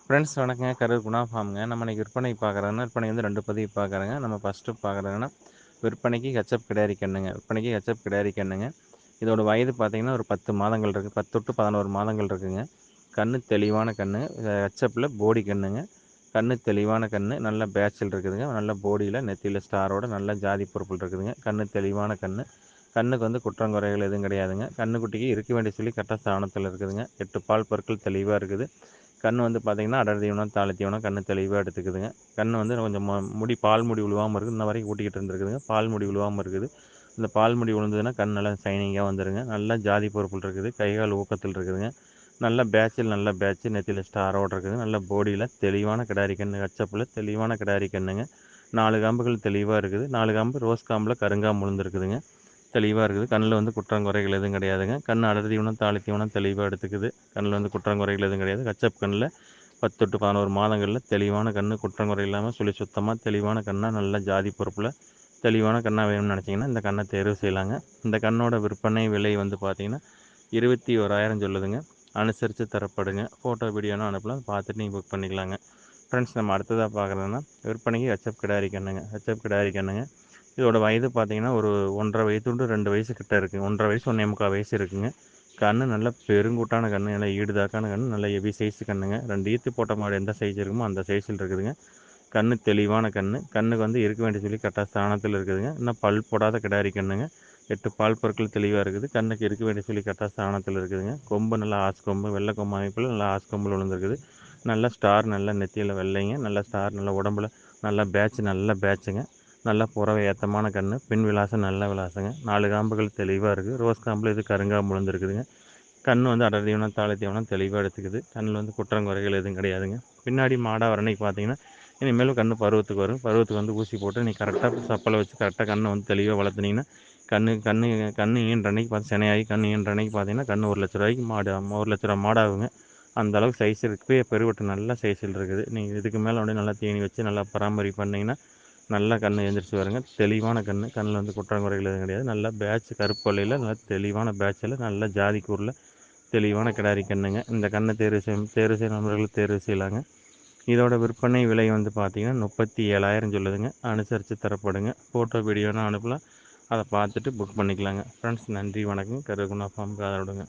Friends வணக்கங்க. கரூர் குணா ஃபார்முங்க. நம்ம இன்னைக்கு விற்பனைக்கு பார்க்குறதுன்னா, விற்பனை வந்து 2 பதிவு பார்க்குறோங்க. நம்ம ஃபஸ்ட்டு பார்க்குறதுன்னா, விற்பனைக்கு ஹெச்எப் கிடாரி கன்றுங்க. விற்பனைக்கு ஹெச்எப் கிடாரி கன்றுங்க. இதோட வயது பார்த்தீங்கன்னா, ஒரு 10 மாதங்கள் இருக்குது. 10 to 11 மாதங்கள் இருக்குங்க. கன்று தெளிவான கன்று. ஹெச்எப்பில் போடி கன்றுங்க. கன்று தெளிவான கன்று. நல்ல பேட்சில் இருக்குதுங்க. நல்ல போடியில் நெத்தியில் ஸ்டாரோட நல்ல ஜாதி பொறுப்பில் இருக்குதுங்க. கன்று தெளிவான கன்று. கண்ணுக்கு வந்து குற்றங்குறைகள் எதுவும் கிடையாதுங்க. கன்றுக்குட்டிக்கு இருக்க வேண்டிய சொல்லி கரெக்டாக ஸ்தானத்தில் இருக்குதுங்க. 8 பால் பற்கள் தெளிவாக இருக்குது. கன்று வந்து பார்த்திங்கன்னா அடர் தீவனம் தாளி தீவனம் கன்று தெளிவாக எடுத்துக்குதுங்க. கன்று வந்து கொஞ்சம் முடி பால் முடி விழுவாமல் இருக்குது. இன்ன வரைக்கும் ஊட்டிக்கிட்டு இருந்துருக்குதுங்க. பால் முடி விழுவாமல் இருக்குது. இந்த பால் முடி விழுந்ததுன்னா கண் நல்லா ஷைனிங்காக வந்துடுங்க. நல்லா ஜாதி பொறுப்பில் இருக்குது. கைகால் ஊக்கத்தில் இருக்குதுங்க. நல்ல பேட்சில் நல்ல பேட்சு நெத்தியில் ஸ்டாரோடு இருக்குது. நல்ல போடியில் தெளிவான கிடாரி கன்று. ஹெச்எப்பில் தெளிவான கிடாரி கன்றுங்க. 4 காம்புகள் தெளிவாக இருக்குது. 4 காம்பு ரோஸ் காம்பில் கருங்காம்பு விழுந்துருக்குதுங்க. தெளிவாக இருக்குது. கண்ணில் வந்து குற்றங்குறைகள் எதுவும் கிடையாதுங்க. கண் அடர் தீவனம் தாளி தீவனம் தெளிவாக எடுத்துக்குது. கண்ணில் வந்து குற்றங்குறைகள் எதுவும் கிடையாது. கச்சப் கண்ணில் 10 to 11 மாதங்களில் தெளிவான கன்று குற்றங்குறை இல்லாமல் சுழி சுத்தமாக தெளிவான கண்ணாக நல்ல ஜாதி பொறுப்பில் தெளிவான கண்ணாக வேணும்னு நினச்சிங்கன்னா இந்த கண்ணை தேர்வு செய்யலாங்க. இந்த கண்ணோட விற்பனை விலை வந்து பார்த்திங்கன்னா 21,000 சொல்லுதுங்க. அனுசரித்து தரப்படுங்க. ஃபோட்டோ வீடியோனா அனுப்பலாம், பார்த்துட்டு நீங்கள் புக் பண்ணிக்கலாங்க. ஃப்ரெண்ட்ஸ் நம்ம அடுத்ததாக பார்க்குறதுன்னா விற்பனைக்கு ஹெச்எப் கிடாரி கண்ணுங்க. ஹெச்எப் கிடாரி கண்ணுங்க. இதோட வயது பார்த்திங்கன்னா ஒரு 1.5 வயது to 2 வயசு கிட்ட இருக்குங்க. 1.5 வயசு 1.25 வயசு இருக்குங்க. கன்று நல்ல பெருங்கூட்டான கன்று, நல்லா ஈடுதாக்கான கன்று, நல்ல ஹெவி சைஸ் கன்றுங்க. 2 ஈத்து போட்ட மாடு எந்த சைஸ் இருக்குமோ அந்த சைஸில் இருக்குதுங்க. கன்று தெளிவான கன்று. கன்றுக்கு வந்து இருக்க வேண்டிய சொல்லி கரெக்டாக ஸ்தானத்தில் இருக்குதுங்க. இன்னும் பல் போடாத கிடாரி கன்றுங்க. 8 பால் பொருட்கள் தெளிவாக இருக்குது. கண்ணுக்கு இருக்க வேண்டிய சொல்லி கரெக்டாக ஸ்தானத்தில் இருக்குதுங்க. கொம்பு நல்லா ஆஸ் கொம்பு, வெள்ளை கொம்பு அமைப்பில் நல்லா ஆஸ் கொம்பில் விழுந்துருக்குது. நல்ல ஸ்டார், நல்ல நெத்தியில் வெள்ளைங்க, நல்ல ஸ்டார், நல்ல உடம்புல நல்ல பேட்ச், நல்ல பேட்சுங்க. நல்ல புறவை ஏற்றமான கன்று. பின் விலாசம் நல்ல விலாசங்க. 4 காம்புகள் தெளிவாக இருக்குது. ரோஸ் காம்பில் இது கருங்காம்பு விழுந்துருக்குதுங்க. கண் வந்து அடர் தீவனம் தாளி தீவனம் தெளிவாக எடுத்துக்குது. கண்ணில் வந்து குற்றங்குறைகள் எதுவும் கிடையாதுங்க. பின்னாடி மாடாக வர அன்னைக்கு பார்த்தீங்கன்னா இனிமேலும் கன்று பருவத்துக்கு வரும். பருவத்துக்கு வந்து ஊசி போட்டு நீங்கள் கரெக்டாக சப்பலை வச்சு கரெக்டாக கண்ணை வந்து தெளிவாக வளர்த்துனீங்கன்னா கன்று ஈன்ற அன்னைக்கு பார்த்து சினையாகி கன்று ஈன்ற அன்னைக்கு பார்த்தீங்கன்னா கன்று 1,00,000 ரூபாய்க்கு மாடு 1,00,000 ரூபா மாடாகுங்க. அந்த அளவுக்கு சைஸ் இருக்குது. பெருவட்டு நல்ல சைஸில் இருக்குது. நீங்கள் இதுக்கு மேலே அப்படியே நல்லா தீனி வச்சு நல்லா பராமரிப்பு பண்ணிங்கன்னா நல்லா கன்று எழுந்திரிச்சு வருங்க. தெளிவான கன்று. கண்ணில் வந்து குற்றங்குறைகள் எதுவும் கிடையாது. நல்லா பேட்ச் கருப்பு வெள்ளையில் நல்லா தெளிவான பேட்சில் நல்ல ஜாதி கூரில் தெளிவான கிடாரி கன்றுங்க. இந்த கன்றை தேர்வு செய்ய நண்பர்கள் தேர்வு செய்யலாங்க. இதோட விற்பனை விலை வந்து பார்த்திங்கன்னா 37,000 சொல்லுதுங்க. அனுசரித்து தரப்படுங்க. ஃபோட்டோ வீடியோனா அனுப்பலாம், அதை பார்த்துட்டு புக் பண்ணிக்கலாங்க. ஃப்ரெண்ட்ஸ் நன்றி வணக்கம். கருகுணா ஃபார்முக்கு ஆதரவுடுங்க.